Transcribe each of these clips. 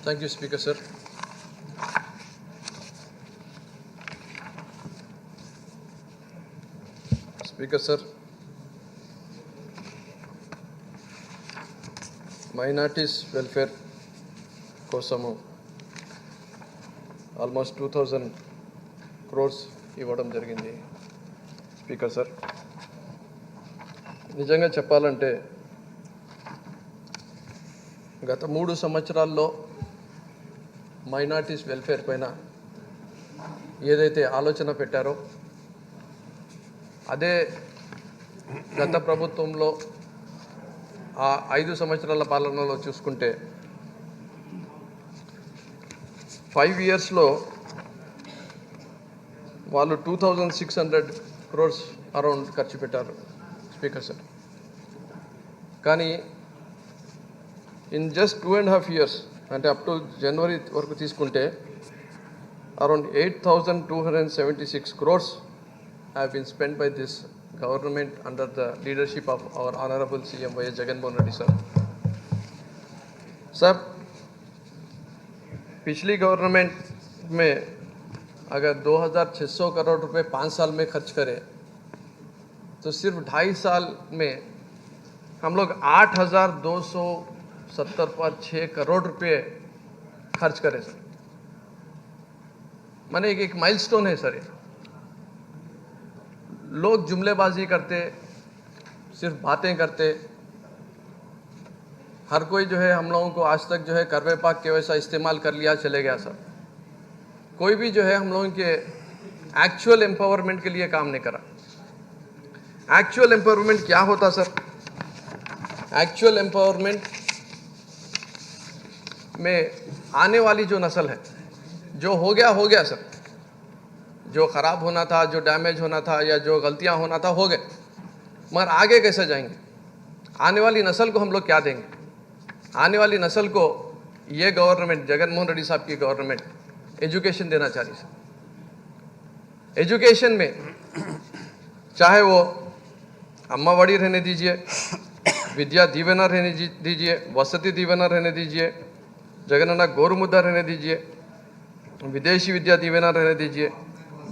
Thank you, Speaker, sir. Speaker, sir. Minorities welfare కోసము almost 2000 crores ఇవ్వడం జరిగింది. Speaker sir, నిజంగా చెప్పాలంటే గత 3 సంవత్సరాల్లో మైనార్టీస్ వెల్ఫేర్ పైన ఏదైతే ఆలోచన పెట్టారో అదే గత ప్రభుత్వంలో ఆ 5 సంవత్సరాల పాలనలో చూసుకుంటే 5 yearsలో వాళ్ళు 2600 crores అరౌండ్ ఖర్చు పెట్టారు. స్పీకర్ సార్, కానీ ఇన్ జస్ట్ 2.5 years అంటే అప్ టు జనవరి వరకు తీసుకుంటే around 8276 crores have been spent by this government under the leadership of our honorable CM Y. Jagan Mohan Reddy sir. Sir, पिछली government में अगर 2600 करोड़ रुपए 5 साल में खर्च करें तो सिर्फ 2.5 साल में हम लोग 8270 पर 6 करोड़ रुपए खर्च करें सर. माने एक माइलस्टोन है सर. लोग जुमलेबाजी करते, सिर्फ बातें करते, हर कोई जो है हम लोगों को आज तक जो है करवे पाक के वैसा इस्तेमाल कर लिया, चले गया सर. कोई भी जो है हम लोगों के एक्चुअल एम्पावरमेंट के लिए काम नहीं करा. एक्चुअल एम्पावरमेंट क्या होता सर? एक्चुअल एम्पावरमेंट में आने वाली जो नस्ल है, जो हो गया सर. जो ख़राब होना था, जो डैमेज होना था या जो गलतियां होना था हो गए, मगर आगे कैसे जाएंगे? आने वाली नस्ल को हम लोग क्या देंगे? आने वाली नस्ल को ये गवर्नमेंट, जगन मोहन रेड्डी साहब की गवर्नमेंट एजुकेशन देना चाह रही सर. एजुकेशन में चाहे वो अम्मावाड़ी रहने दीजिए, विद्या दीवेना रहने दीजिए, वसति दीवेना रहने दीजिए, जगनन्ना गोरुमुद्दा रहने दीजिए, विदेशी विद्या दीवेना रहने दीजिए,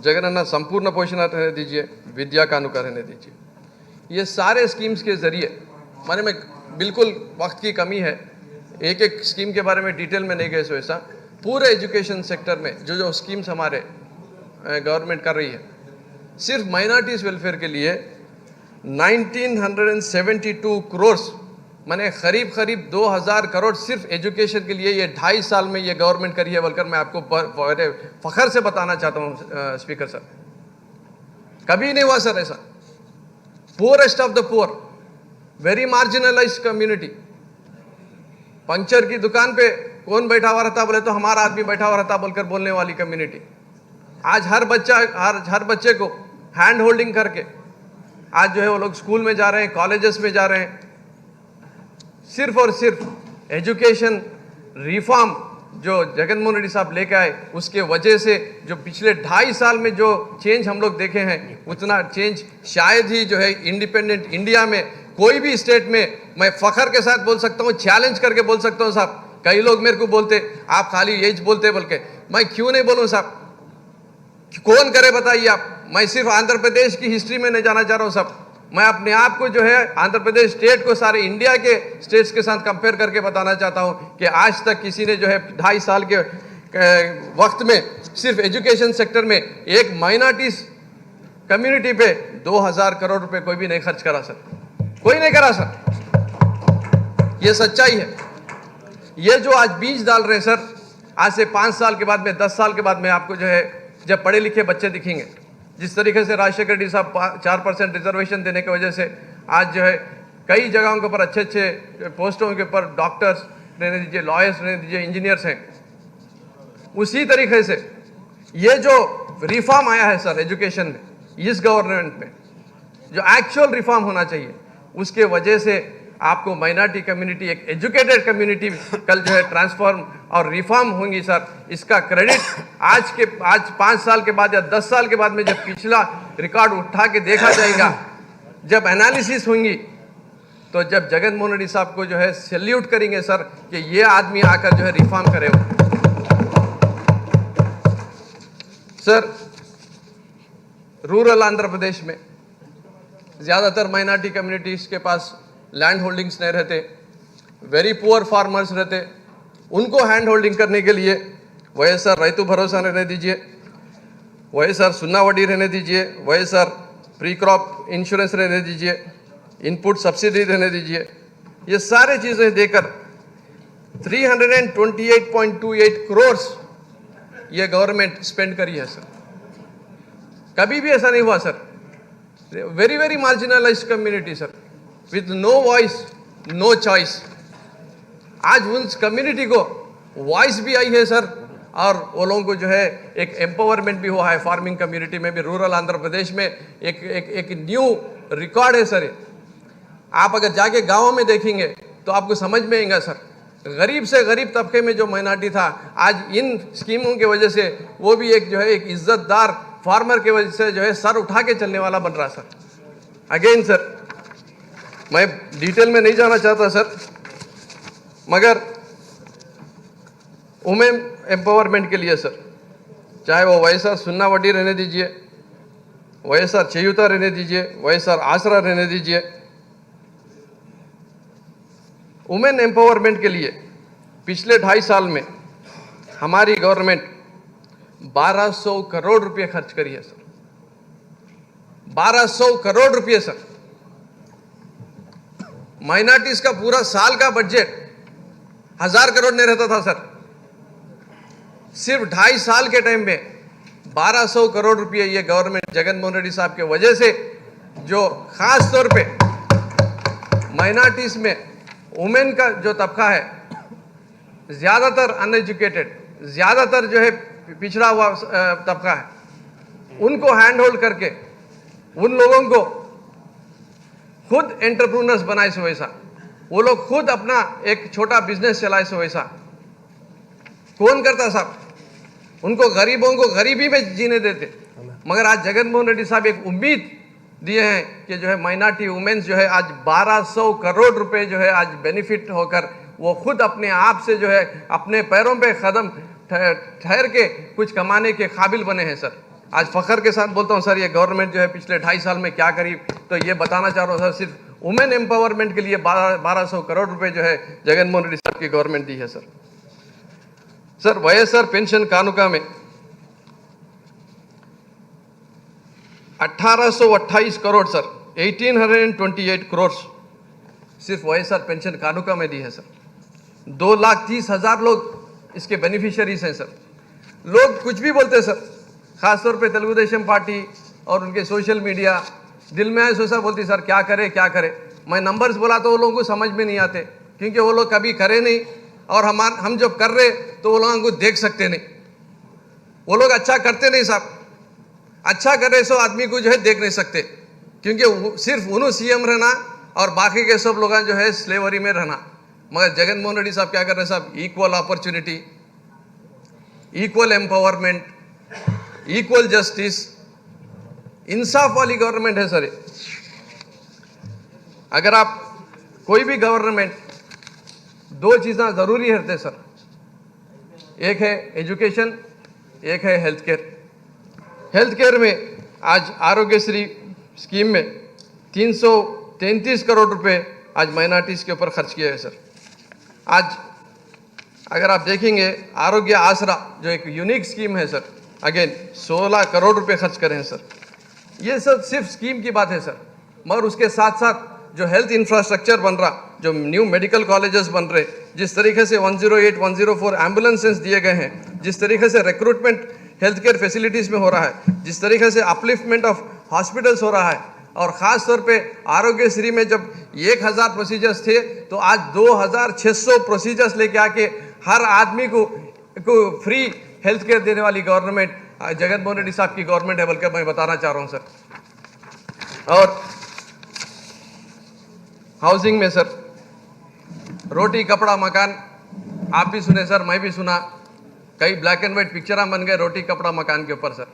जगनन्ना संपूर्ण पोषण रहने दीजिए, विद्या कानूका रहने दीजिए. ये सारे स्कीम्स के ज़रिए, माने में बिल्कुल वक्त की कमी है, एक एक स्कीम के बारे में डिटेल में नहीं गए सो ऐसा, पूरे एजुकेशन सेक्टर में जो जो स्कीम्स हमारे गवर्नमेंट कर रही है, सिर्फ माइनॉरिटीज़ वेलफेयर के लिए 1972 crores, माने करीब 2000 करोड़ सिर्फ एजुकेशन के लिए ये 2.5 साल में ये गवर्नमेंट करी है बोलकर मैं आपको बड़े फखर से बताना चाहता हूँ स्पीकर सर. कभी नहीं हुआ सर ऐसा. Poorest of the poor, very marginalized community, puncture की दुकान पे कौन बैठा हुआ रहता बोले तो हमारा आदमी बैठा हुआ रहता बोलकर बोलने वाली कम्युनिटी, आज हर बच्चे को हैंड होल्डिंग करके आज जो है वो लोग स्कूल में जा रहे हैं, कॉलेजेस में जा रहे हैं. सिर्फ और सिर्फ एजुकेशन रिफॉर्म जो जगन मोहन रेड्डी साहब लेके आए, उसके वजह से जो पिछले 2.5 साल में जो चेंज हम लोग देखे हैं, उतना चेंज शायद ही जो है इंडिपेंडेंट इंडिया में कोई भी स्टेट में, मैं फखर के साथ बोल सकता हूँ, चैलेंज करके बोल सकता हूँ साहब. कई लोग मेरे को बोलते आप खाली एज बोलते बोल के, मैं क्यों नहीं बोलूँ साहब? कौन करे बताइए आप? मैं सिर्फ आंध्र प्रदेश की हिस्ट्री में नहीं जाना चाह रहा हूँ साहब. मैं अपने आप को जो है आंध्र प्रदेश स्टेट को सारे इंडिया के स्टेट्स के साथ कंपेयर करके बताना चाहता हूं कि आज तक किसी ने जो है 2.5 साल के वक्त में सिर्फ एजुकेशन सेक्टर में एक माइनॉरिटीज कम्युनिटी पे 2000 करोड़ रुपए कोई भी नहीं खर्च करा सर. कोई नहीं करा सर. ये सच्चाई है. ये जो आज बीज डाल रहे हैं सर, आज से 5 साल के बाद में, 10 साल के बाद में आपको जो है जब पढ़े लिखे बच्चे दिखेंगे, जिस तरीके से राजशेखर रेड्डी साहब 4% रिजर्वेशन देने की वजह से आज जो है कई जगहों के ऊपर अच्छे पोस्टों के ऊपर डॉक्टर्स रहने दीजिए, लॉयर्स रहने दीजिए, इंजीनियर्स हैं. उसी तरीके से ये जो रिफॉर्म आया है सर एजुकेशन में, इस गवर्नमेंट में जो एक्चुअल रिफॉर्म होना चाहिए, उसके वजह से आपको माइनॉरिटी कम्युनिटी, एक एजुकेटेड कम्युनिटी कल जो है ट्रांसफॉर्म और रिफॉर्म होंगी सर. इसका क्रेडिट आज 5 साल के बाद या 10 साल के बाद में जब पिछला रिकॉर्ड उठा के देखा जाएगा, जब एनालिसिस होंगी तो जब जगन मोहन रेड्डी साहब को जो है सैल्यूट करेंगे सर कि ये आदमी आकर जो है रिफॉर्म करे हो। सर, रूरल आंध्र प्रदेश में ज़्यादातर माइनॉरिटी कम्युनिटीज़ के पास लैंड होल्डिंग्स नहीं रहते, वेरी पुअर फार्मर्स रहते, उनको हैंड होल्डिंग करने के लिए वाईएसआर रैतु भरोसा रहने दीजिए, वाईएसआर सुन्ना वड्डी रहने दीजिए, वाईएसआर प्री क्रॉप इंश्योरेंस रहने दीजिए, इनपुट सब्सिडी रहने दीजिए, ये सारे चीज़ें देकर 328.28 करोड़ ये गवर्नमेंट स्पेंड करी है सर। कभी भी ऐसा नहीं हुआ sir. Very very marginalized community sir, with no voice no choice. आज उस कम्युनिटी को वॉइस भी आई है सर, और वो लोगों को जो है एक एम्पावरमेंट भी हुआ है। फार्मिंग कम्युनिटी में भी रूरल आंध्र प्रदेश में एक न्यू रिकॉर्ड है सर। आप अगर जाके गाँव में देखेंगे तो आपको समझ में आएगा सर, गरीब से गरीब तबके में जो माइनॉरिटी था, आज इन स्कीमों की वजह से वो भी एक जो है एक इज्जतदार फार्मर की वजह से जो है सर उठा के चलने वाला बन रहा सर। अगेन सर, मैं डिटेल में नहीं जाना चाहता सर, मगर वुमेन एम्पावरमेंट के लिए सर, चाहे वो वाईएसआर सुन्ना वड्डी रहने दीजिए, वाईएसआर चेयुता रहने दीजिए, वाईएसआर आसरा रहने दीजिए, वुमेन एम्पावरमेंट के लिए पिछले 2.5 साल में हमारी गवर्नमेंट 1200 करोड़ रुपए खर्च करी है सर। 1200 करोड़ रुपए सर। माइनॉरिटीज का पूरा साल का बजट 1000 करोड़ नहीं रहता था सर। सिर्फ 2.5 साल के टाइम में 1200 करोड़ रुपए ये गवर्नमेंट जगन मोहन रेड्डी साहब के वजह से, जो खास तौर पे माइनॉरिटीज में वुमेन का जो तबका है, ज़्यादातर अनएजुकेटेड, ज़्यादातर जो है पिछड़ा हुआ तबका है, उनको हैंड होल्ड करके उन लोगों को खुद एंटरप्रेन्योर्स बनाए सो वैसा, वो लोग खुद अपना एक छोटा बिजनेस चलाए सो वैसा कौन करता साहब? उनको गरीबों को गरीबी में जीने देते। मगर आज जगन मोहन रेड्डी साहब एक उम्मीद दिए हैं कि जो है माइनॉरिटी वुमेन्स जो है आज 1200 करोड़ रुपए जो है आज बेनिफिट होकर वो खुद अपने आप से जो है अपने पैरों पे कदम ठहर के कुछ कमाने के काबिल बने हैं सर। आज फख्र के साथ बोलता हूँ सर, ये गवर्नमेंट जो है पिछले 2.5 साल में क्या करी, तो ये बताना चाह रहा हूँ सर। सिर्फ वुमेन एम्पावरमेंट के लिए 1200 करोड़ रुपए जो है जगन मोहन रेड्डी साहब की गवर्नमेंट दी है सर। सर, वाईएसआर पेंशन कानूका में 1828 करोड़ सर, 1828 करोड़ सिर्फ वाईएसआर पेंशन कानूका में दी है सर। 2,30,000 लोग इसके बेनिफिशियरीज हैं सर। लोग कुछ भी बोलते हैं सर, खासतौर पे तेलुगु देशम पार्टी और उनके सोशल मीडिया दिल में आए सोचा बोलती सर क्या करे क्या करे। मैं नंबर्स बोला तो वो लोगों को समझ में नहीं आते, क्योंकि वो लोग कभी करे नहीं, और हम जब कर रहे तो वो लोगों को देख सकते नहीं। वो लोग अच्छा करते नहीं साहब, अच्छा करे सो आदमी को जो है देख नहीं सकते, क्योंकि सिर्फ उन्होंने सीएम रहना और बाकी के सब लोग जो है स्लेवरी में रहना। मगर जगन मोहन रेड्डी साहब क्या कर रहे हैं साहब? Equal opportunity, equal empowerment, equal justice, इंसाफ वाली गवर्नमेंट है सर। अगर आप कोई भी गवर्नमेंट, 2 चीज़ें ज़रूरी रहते सर, एक है एजुकेशन, एक है हेल्थ केयर। हेल्थ केयर में आज आरोग्यश्री स्कीम में 333 करोड़ रुपए आज माइनॉरिटीज़ के ऊपर खर्च किया है सर। आज अगर आप देखेंगे आरोग्य आसरा जो एक यूनिक स्कीम है सर, अगेन 16 करोड़ रुपए खर्च करें हैं सर। ये सब सिर्फ स्कीम की बात है सर, मगर उसके साथ साथ जो हेल्थ इंफ्रास्ट्रक्चर बन रहा, जो न्यू मेडिकल कॉलेजेस बन रहे, जिस तरीके से 108, 104 एम्बुलेंसेस दिए गए हैं, जिस तरीके से रिक्रूटमेंट हेल्थ केयर फैसिलिटीज़ में हो रहा है, जिस तरीके से अपलिफ्टमेंट ऑफ हॉस्पिटल्स हो रहा है, और ख़ास तौर पे आरोग्यश्री में जब 1000 प्रोसीजर्स थे तो आज 2600 प्रोसीजर्स लेके आके हर आदमी को फ्री हेल्थ केयर देने वाली गवर्नमेंट जगन मोहन रेड्डी साहब की गवर्नमेंट है, बल्कि मैं बताना चाह रहा हूँ सर। और हाउसिंग में सर, रोटी कपड़ा मकान, आप भी सुने सर, मैं भी सुना, कई ब्लैक एंड वाइट पिक्चर बन गए रोटी कपड़ा मकान के ऊपर सर।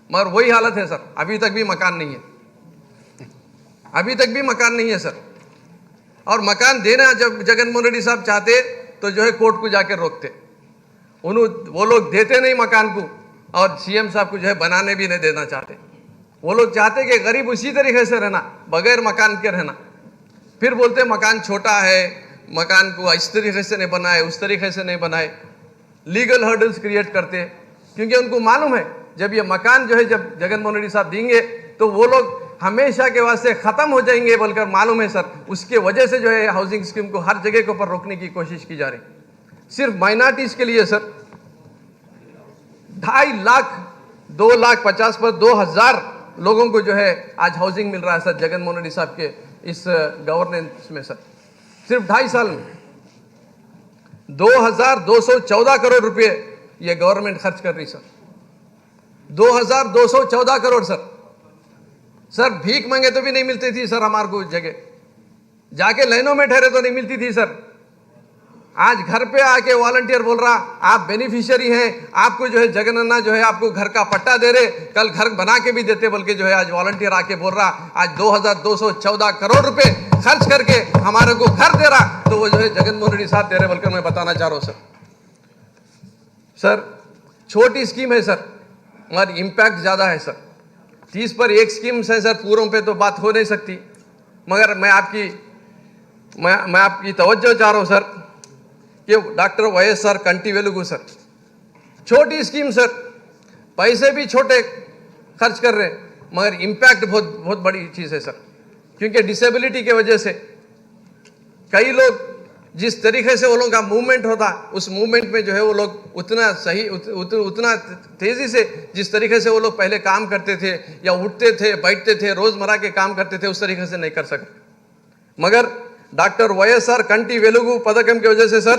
मगर वही हालत है सर, अभी तक भी मकान नहीं है, अभी तक भी मकान नहीं है सर। और मकान देना जब जगन मोहन रेड्डी साहब चाहते तो जो है कोर्ट को जाकर रोकते। वो लोग देते नहीं मकान को, और सीएम साहब को जो है बनाने भी नहीं देना चाहते। वो लोग चाहते कि गरीब उसी तरीके से रहना, बगैर मकान के रहना। फिर बोलते मकान छोटा है, मकान को इस तरीके से नहीं बनाए, उस तरीके से नहीं बनाए। लीगल हर्डल्स क्रिएट करते हैं, क्योंकि उनको मालूम है जब ये मकान जो है जब जगन मोहन रेड्डी साहब देंगे तो वो लोग हमेशा के वास्ते खत्म हो जाएंगे बोलकर मालूम है सर। उसके वजह से जो है हाउसिंग स्कीम को हर जगह के ऊपर रोकने की कोशिश की जा रही। सिर्फ माइनॉरिटीज के लिए सर 2.5 लाख 2,50,000 पर 2,000 लोगों को जो है आज हाउसिंग मिल रहा है सर, जगन मोहन रेड्डी साहब के इस गवर्नेंस में सर। सिर्फ 2.5 साल में 2,214 करोड़ रुपए ये गवर्नमेंट खर्च कर रही सर। 2,214 करोड़ सर भीख मांगे तो भी नहीं मिलती थी सर, हमारे को जगह जाके लाइनों में ठहरे तो नहीं मिलती थी सर। आज घर पे आके वॉलंटियर बोल रहा आप बेनिफिशियरी हैं, आपको जो है जगन अन्ना जो है आपको घर का पट्टा दे रहे, कल घर बना के भी देते बोल के जो है आज वॉलंटियर आके बोल रहा आज 2,214 करोड़ रुपए खर्च करके हमारे को घर दे रहा, तो वो जो है जगन मोहन रेड्डी साहब दे रहे बोलकर मैं बताना चाह रहा हूं सर। छोटी स्कीम है सर मगर इम्पैक्ट ज्यादा है सर। 30 पर एक स्कीम है सर, पूरों पे तो बात हो नहीं सकती, मगर मैं आपकी तवज्जो चाह रहा हूं सर कि doctor YSR Kanti Velugu sir, छोटी स्कीम सर, पैसे भी छोटे खर्च कर रहे मगर इम्पैक्ट बहुत बड़ी चीज़ है सर। क्योंकि डिसेबिलिटी के वजह से कई लोग जिस तरीके से वो लोगों का मूवमेंट होता, उस मूवमेंट में जो है वो लोग उतना सही उतना तेज़ी से जिस तरीके से वो लोग पहले काम करते थे या उठते थे बैठते थे रोज़मर्रा के काम करते थे, उस तरीके से नहीं कर सकते। मगर डॉक्टर YSR कंटी वेलुगु पदकम की वजह से सर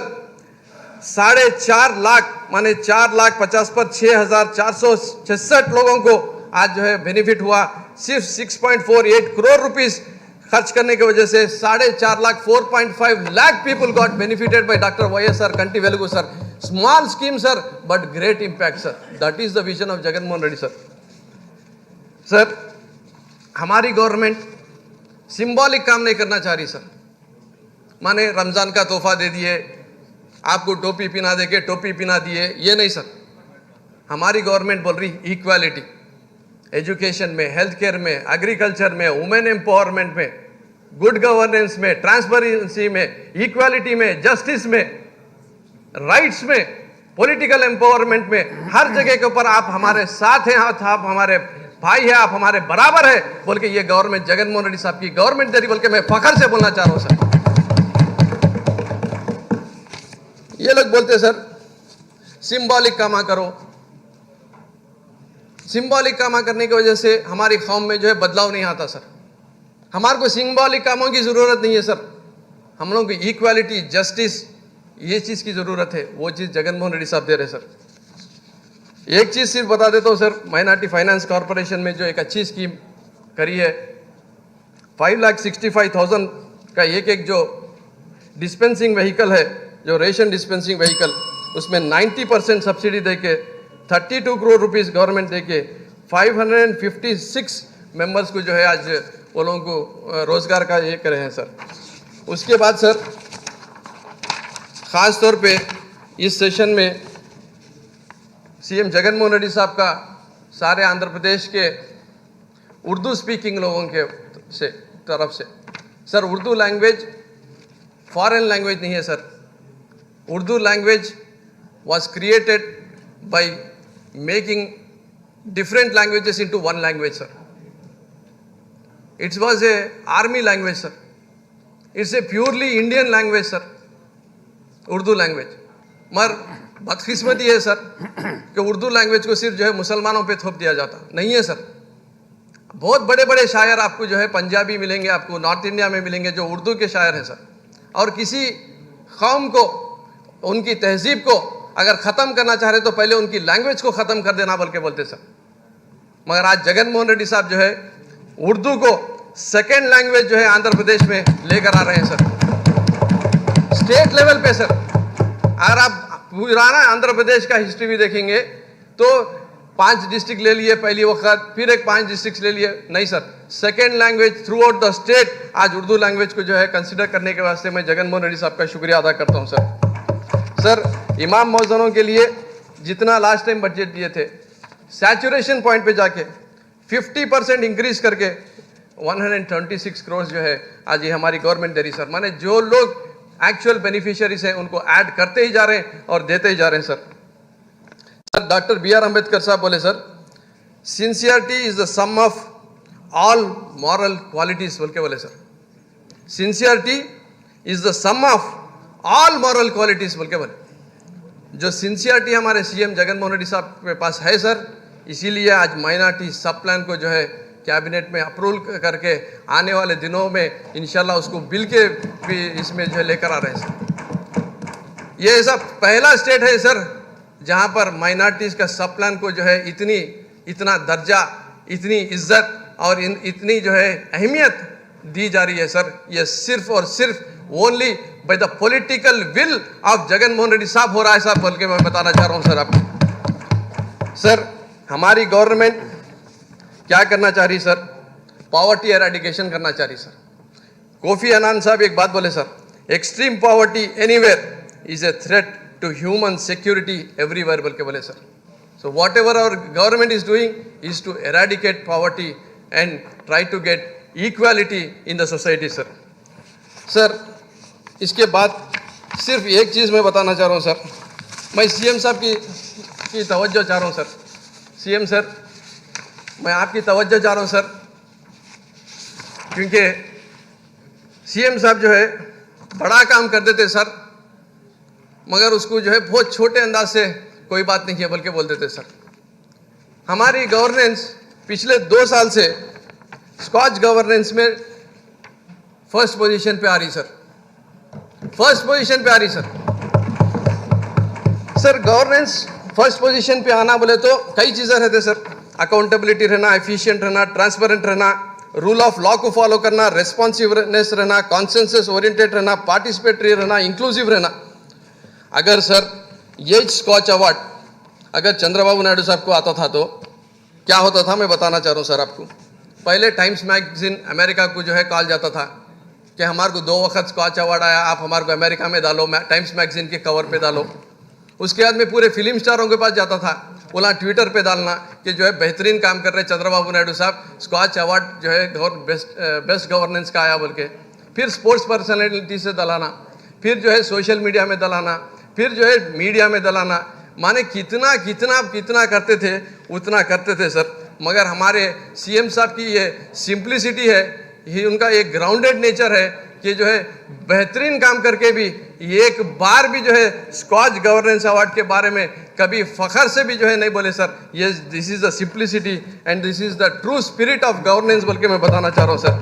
4.5 लाख माने 4,50,000 पर 6,466 लोगों को आज जो है बेनिफिट हुआ। सिर्फ 6.48 करोड़ रुपीस खर्च करने की वजह से 4.5 lakh 4.5 lakh people got benefited by doctor YSR Kanti Velugu sir. Small scheme sir but great impact sir. That is the vision of Jagan Mohan Reddy sir. हमारी गवर्नमेंट सिंबॉलिक काम नहीं करना चाह रही सर। माने रमजान का तोहफा दे दिए, आपको टोपी पहना देके टोपी पहना दिए, ये नहीं सर। हमारी गवर्नमेंट बोल रही इक्वालिटी, एजुकेशन में, हेल्थ केयर में, एग्रीकल्चर में, वुमेन एम्पावरमेंट में, गुड गवर्नेंस में, ट्रांसपेरेंसी में, इक्वालिटी में, जस्टिस में, राइट्स में, पॉलिटिकल एम्पावरमेंट में, हर जगह के ऊपर आप हमारे साथ हैं, आप हमारे भाई है, आप हमारे बराबर है बोल के ये गवर्नमेंट जगन मोहन रेड्डी साहब की गवर्नमेंट दे रही बोल के मैं फखर से बोलना चाह रहा हूं सर। ये लोग बोलते सर सिंबॉलिक कामा करो, सिंबॉलिक कामा करने की वजह से हमारी कौम में जो है बदलाव नहीं आता सर। हमारे को सिंबॉलिक कामों की जरूरत नहीं है सर। हम लोगों को इक्वालिटी, जस्टिस, ये चीज की जरूरत है, वो चीज जगन मोहन रेड्डी साहब दे रहे सर। एक चीज सिर्फ बता देता हूँ सर, माइनॉरिटी फाइनेंस कॉर्पोरेशन में जो एक अच्छी स्कीम करी है, 5,65,000 का एक जो डिस्पेंसिंग व्हीकल है, जो रेशन डिस्पेंसिंग व्हीकल, उसमें 90% सब्सिडी देके 32 करोड़ रुपीस गवर्नमेंट देके 556 मेंबर्स को जो है आज वो लोगों को रोजगार का ये करे हैं सर। उसके बाद सर खास तौर पे इस सेशन में सीएम जगन मोहन रेड्डी साहब का सारे आंध्र प्रदेश के उर्दू स्पीकिंग लोगों के तरफ से sir, Urdu language foreign language नहीं है sir. Urdu language was created by making different languages into one language sir. It was a army language sir. It's a purely Indian language sir, Urdu language. मगर बदकिस्मती है सर कि उर्दू लैंग्वेज को सिर्फ जो है मुसलमानों पे थोप दिया जाता नहीं है सर। बहुत बड़े बड़े शायर आपको जो है पंजाबी मिलेंगे, आपको नॉर्थ इंडिया में मिलेंगे जो उर्दू के शायर हैं सर। और किसी कौम को, उनकी तहजीब को अगर ख़त्म करना चाह रहे तो पहले उनकी लैंग्वेज को ख़त्म कर देना बोल के बोलते सर। मगर आज जगन मोहन रेड्डी साहब जो है उर्दू को सेकेंड लैंग्वेज जो है आंध्र प्रदेश में लेकर आ रहे हैं सर, स्टेट लेवल पे सर। अगर आप पुराना आंध्र प्रदेश का हिस्ट्री भी देखेंगे तो 5 डिस्ट्रिक्ट ले लिए पहली वक्त, फिर एक 5 डिस्ट्रिक्ट ले लिए। नहीं sir, second language through out the state आज उर्दू लैंग्वेज को जो है कंसिडर करने के वास्ते मैं जगन मोहन रेड्डी साहब का शुक्रिया अदा करता हूं सर। सर इमाम मौज़नों के लिए जितना लास्ट टाइम बजट दिए थे, सैचुरेशन पॉइंट पे जाके 50% इंक्रीज करके 126 करोड़ जो है आज ये हमारी गवर्नमेंट दे रही सर। माने जो लोग एक्चुअल बेनिफिशियरीज हैं उनको ऐड करते ही जा रहे हैं और देते ही जा रहे हैं sir. Sir doctor B R Ambedkar साहब बोले sir, sincerity is the sum of all moral qualities बोल के बोले sir. Sincerity is the sum of all moral qualities बोल के बोले। जो सिंसियरिटी हमारे सीएम जगन मोहन रेड्डी साहब के पास है सर, इसीलिए आज माइनॉरिटी सब प्लान को जो है कैबिनेट में अप्रूवल करके आने वाले दिनों में इंशाल्लाह उसको बिल के भी इसमें जो है लेकर आ रहे हैं सर। ये ऐसा पहला स्टेट है सर जहां पर माइनॉरिटीज का सब प्लान को जो है इतना दर्जा, इतनी इज्जत और इतनी जो है अहमियत दी जा रही है सर। ये सिर्फ और सिर्फ only by the political will of Jagan Mohan Reddy साहब हो रहा है साहब, बोल के मैं बताना चाह रहा हूं सर आपको। सर हमारी गवर्नमेंट क्या करना चाह रही सर, पॉवर्टी एराडिकेशन करना चाह रही सर। कोफी अनान साहब एक बात बोले sir, extreme poverty anywhere is a threat to human security everywhere बोल के बोले sir. So whatever our government is doing is to eradicate poverty and try to get equality in the society sir. Sir इसके बाद सिर्फ एक चीज़ मैं बताना चाह रहा हूँ सर, मैं सीएम साहब की तवज्जो चाह रहा हूँ सर। सीएम सर मैं आपकी तवज्जो चाह रहा हूँ सर, क्योंकि सीएम साहब जो है बड़ा काम कर देते सर, मगर उसको जो है बहुत छोटे अंदाज से कोई बात नहीं है बल्कि बोल देते सर। हमारी गवर्नेंस पिछले 2 साल से स्कॉच गवर्नेंस में फर्स्ट पोजीशन पे आ रही सर, फर्स्ट पोजीशन पे आ रही sir. Sir governance first position पे आना बोले तो कई चीज़ें रहते सर, अकाउंटेबिलिटी रहना, एफिशिएंट रहना, ट्रांसपेरेंट रहना, रूल ऑफ लॉ को फॉलो करना, रेस्पॉन्सिवनेस रहना, कॉन्सेंसस ओरिएंटेड रहना, पार्टिसिपेटरी रहना, इंक्लूसिव रहना। अगर सर ये स्कॉच अवार्ड अगर चंद्रबाबू नायडू साहब को आता था तो क्या होता था मैं बताना चाह रहा हूँ सर आपको। पहले टाइम्स मैगजीन अमेरिका को जो है कॉल जाता था कि हमारे को 2 वक्त स्कॉच अवार्ड आया, आप हमारे को अमेरिका में डालो, टाइम्स मैगजीन के कवर पे डालो। उसके बाद में पूरे फिल्म स्टारों के पास जाता था, बोला ट्विटर पे डालना कि जो है बेहतरीन काम कर रहे चंद्रबाबू नायडू साहब, स्कॉच अवार्ड जो है बेस्ट गवर्नेंस का आया बोल के। फिर स्पोर्ट्स पर्सनैलिटी से दलाना, फिर जो है सोशल मीडिया में दलाना, फिर जो है मीडिया में दलाना। माने कितना कितना कितना करते थे उतना करते थे सर। मगर हमारे सीएम साहब की ये सिंप्लिसिटी है, ये उनका एक ग्राउंडेड नेचर है कि जो है बेहतरीन काम करके भी एक बार भी जो है स्कॉच गवर्नेंस अवार्ड के बारे में कभी फखर से भी जो है नहीं बोले सर। ये this is the simplicity and this is the true spirit of governance बोल के मैं बताना चाह रहा हूँ सर।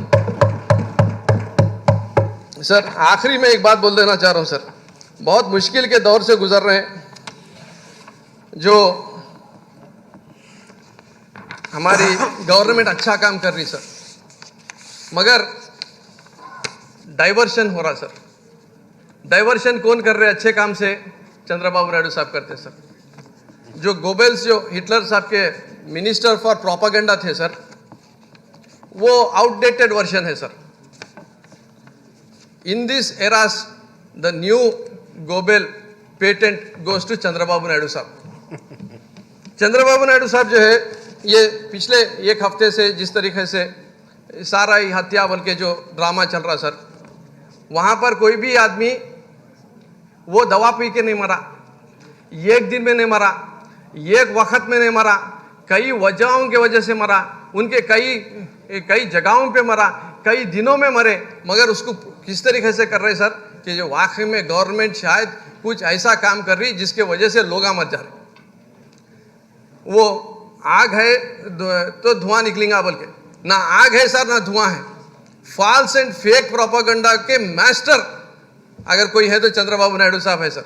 सर आखिरी में एक बात बोल देना चाह रहा हूँ सर, बहुत मुश्किल के दौर से गुजर रहे हैं जो हमारी गवर्नमेंट अच्छा काम कर रही सर, मगर डाइवर्शन हो रहा सर। डाइवर्शन कौन कर रहे अच्छे काम से? चंद्रबाबू नायडू साहब करते सर। जो गोबेल्स जो हिटलर साहब के मिनिस्टर फॉर प्रोपागेंडा थे सर, वो आउटडेटेड वर्जन है sir. In this eras the new Goebbel patent goes to Chandrababu Naidu साहब। चंद्रबाबू नायडू साहब जो है ये पिछले 1 हफ्ते से जिस तरीके से सारा ही हत्या बोल के जो ड्रामा चल रहा सर, वहाँ पर कोई भी आदमी वो दवा पी के नहीं मरा, एक दिन में नहीं मरा, एक वक्त में नहीं मरा, कई वजहों के वजह से मरा, उनके कई जगहों पे मरा, कई दिनों में मरे। मगर उसको किस तरीके से कर रहे सर कि जो वाकई में गवर्नमेंट शायद कुछ ऐसा काम कर रही जिसके वजह से लोग मर जा रहे। वो आग है तो धुआं निकलेगा बोल के, ना आग है सर ना धुआं है। फॉल्स एंड फेक प्रोपागेंडा के मास्टर अगर कोई है तो चंद्रबाबू नायडू साहब है सर।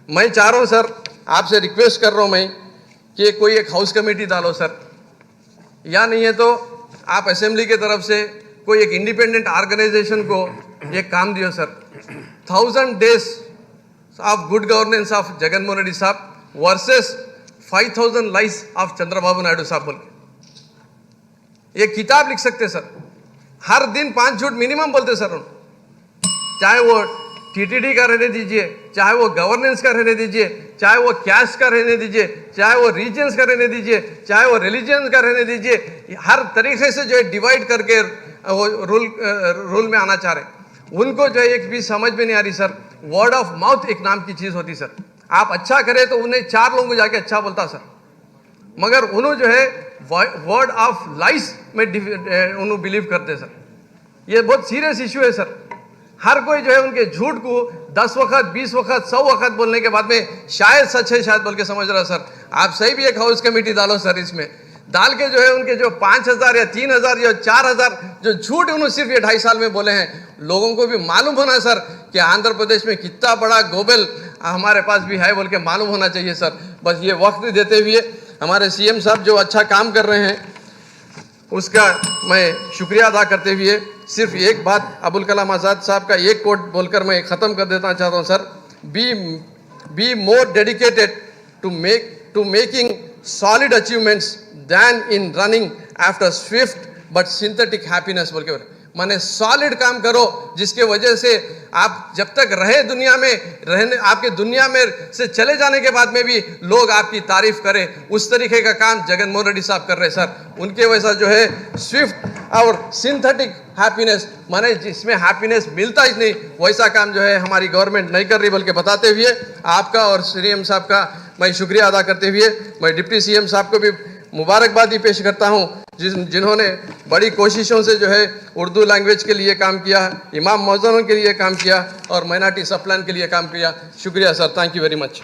मैं चाह रहा हूँ सर, आपसे रिक्वेस्ट कर रहा हूँ मैं कि कोई एक हाउस कमेटी डालो सर, या नहीं है तो आप असेंबली की तरफ से कोई एक इंडिपेंडेंट ऑर्गेनाइजेशन को एक काम दियो sir. 1000 days of good governance of Jagan Mohan Reddy साहब versus 5000 lies of Chandrababu Naidu साहब बोल के एक किताब लिख सकते सर। हर दिन 5 झूठ मिनिमम बोलते सर उन, चाहे वो टीटीडी का रहने दीजिए, चाहे वो गवर्नेंस का रहने दीजिए, चाहे वो कैस्ट का रहने दीजिए, चाहे वो रीजन्स का रहने दीजिए, चाहे वो रिलीजन का रहने दीजिए, हर तरीके से जो है डिवाइड करके वो रूल में आना चाह रहे। उनको जो है एक भी समझ में नहीं आ रही सर। वर्ड ऑफ माउथ एक नाम की चीज होती सर। आप अच्छा करें तो उन्हें 4 लोगों को जाके अच्छा बोलता सर, मगर उन्होंने जो है वर्ड ऑफ लाइस में उन्होंने बिलीव करते सर। ये बहुत सीरियस इश्यू है सर। हर कोई जो है उनके झूठ को 10 वक्त 20 वक्त 100 वक्त बोलने के बाद में शायद सच है शायद बोल के समझ रहा सर। आप सही भी एक हाउस कमेटी डालो सर, इसमें डाल के जो है उनके जो 5000 या 3000 या 4000 जो झूठ उन्होंने सिर्फ ये 2.5 साल में बोले हैं, लोगों को भी मालूम होना सर कि आंध्र प्रदेश में कितना बड़ा गोबल हमारे पास भी है बोल के मालूम होना चाहिए सर। बस ये वक्त देते हुए हमारे सीएम साहब जो अच्छा काम कर रहे हैं उसका मैं शुक्रिया अदा करते हुए सिर्फ एक बात अबुल कलाम आज़ाद साहब का एक कोट बोलकर मैं ख़त्म कर देना चाहता हूँ sir. Be more dedicated to making solid achievements than in running after swift but synthetic happiness बोल के माने सॉलिड काम करो, जिसके वजह से आप जब तक रहे दुनिया में रहने, आपके दुनिया में से चले जाने के बाद में भी लोग आपकी तारीफ करें, उस तरीके का काम जगन मोहन रेड्डी साहब कर रहे सर। उनके वजह जो है स्विफ्ट और सिंथेटिक हैप्पीनेस माने जिसमें हैप्पीनेस मिलता ही नहीं, वैसा काम जो है हमारी गवर्नमेंट नहीं कर रही बल्कि बताते हुए आपका और सीएम साहब का मैं शुक्रिया अदा करते हुए मैं डिप्टी सीएम साहब को भी मुबारकबादी पेश करता हूं, जिन्होंने बड़ी कोशिशों से जो है उर्दू लैंग्वेज के लिए काम किया, इमाम मौज़ून के लिए काम किया और माइनॉरिटी सप्लान के लिए काम किया। शुक्रिया sir, thank you very much.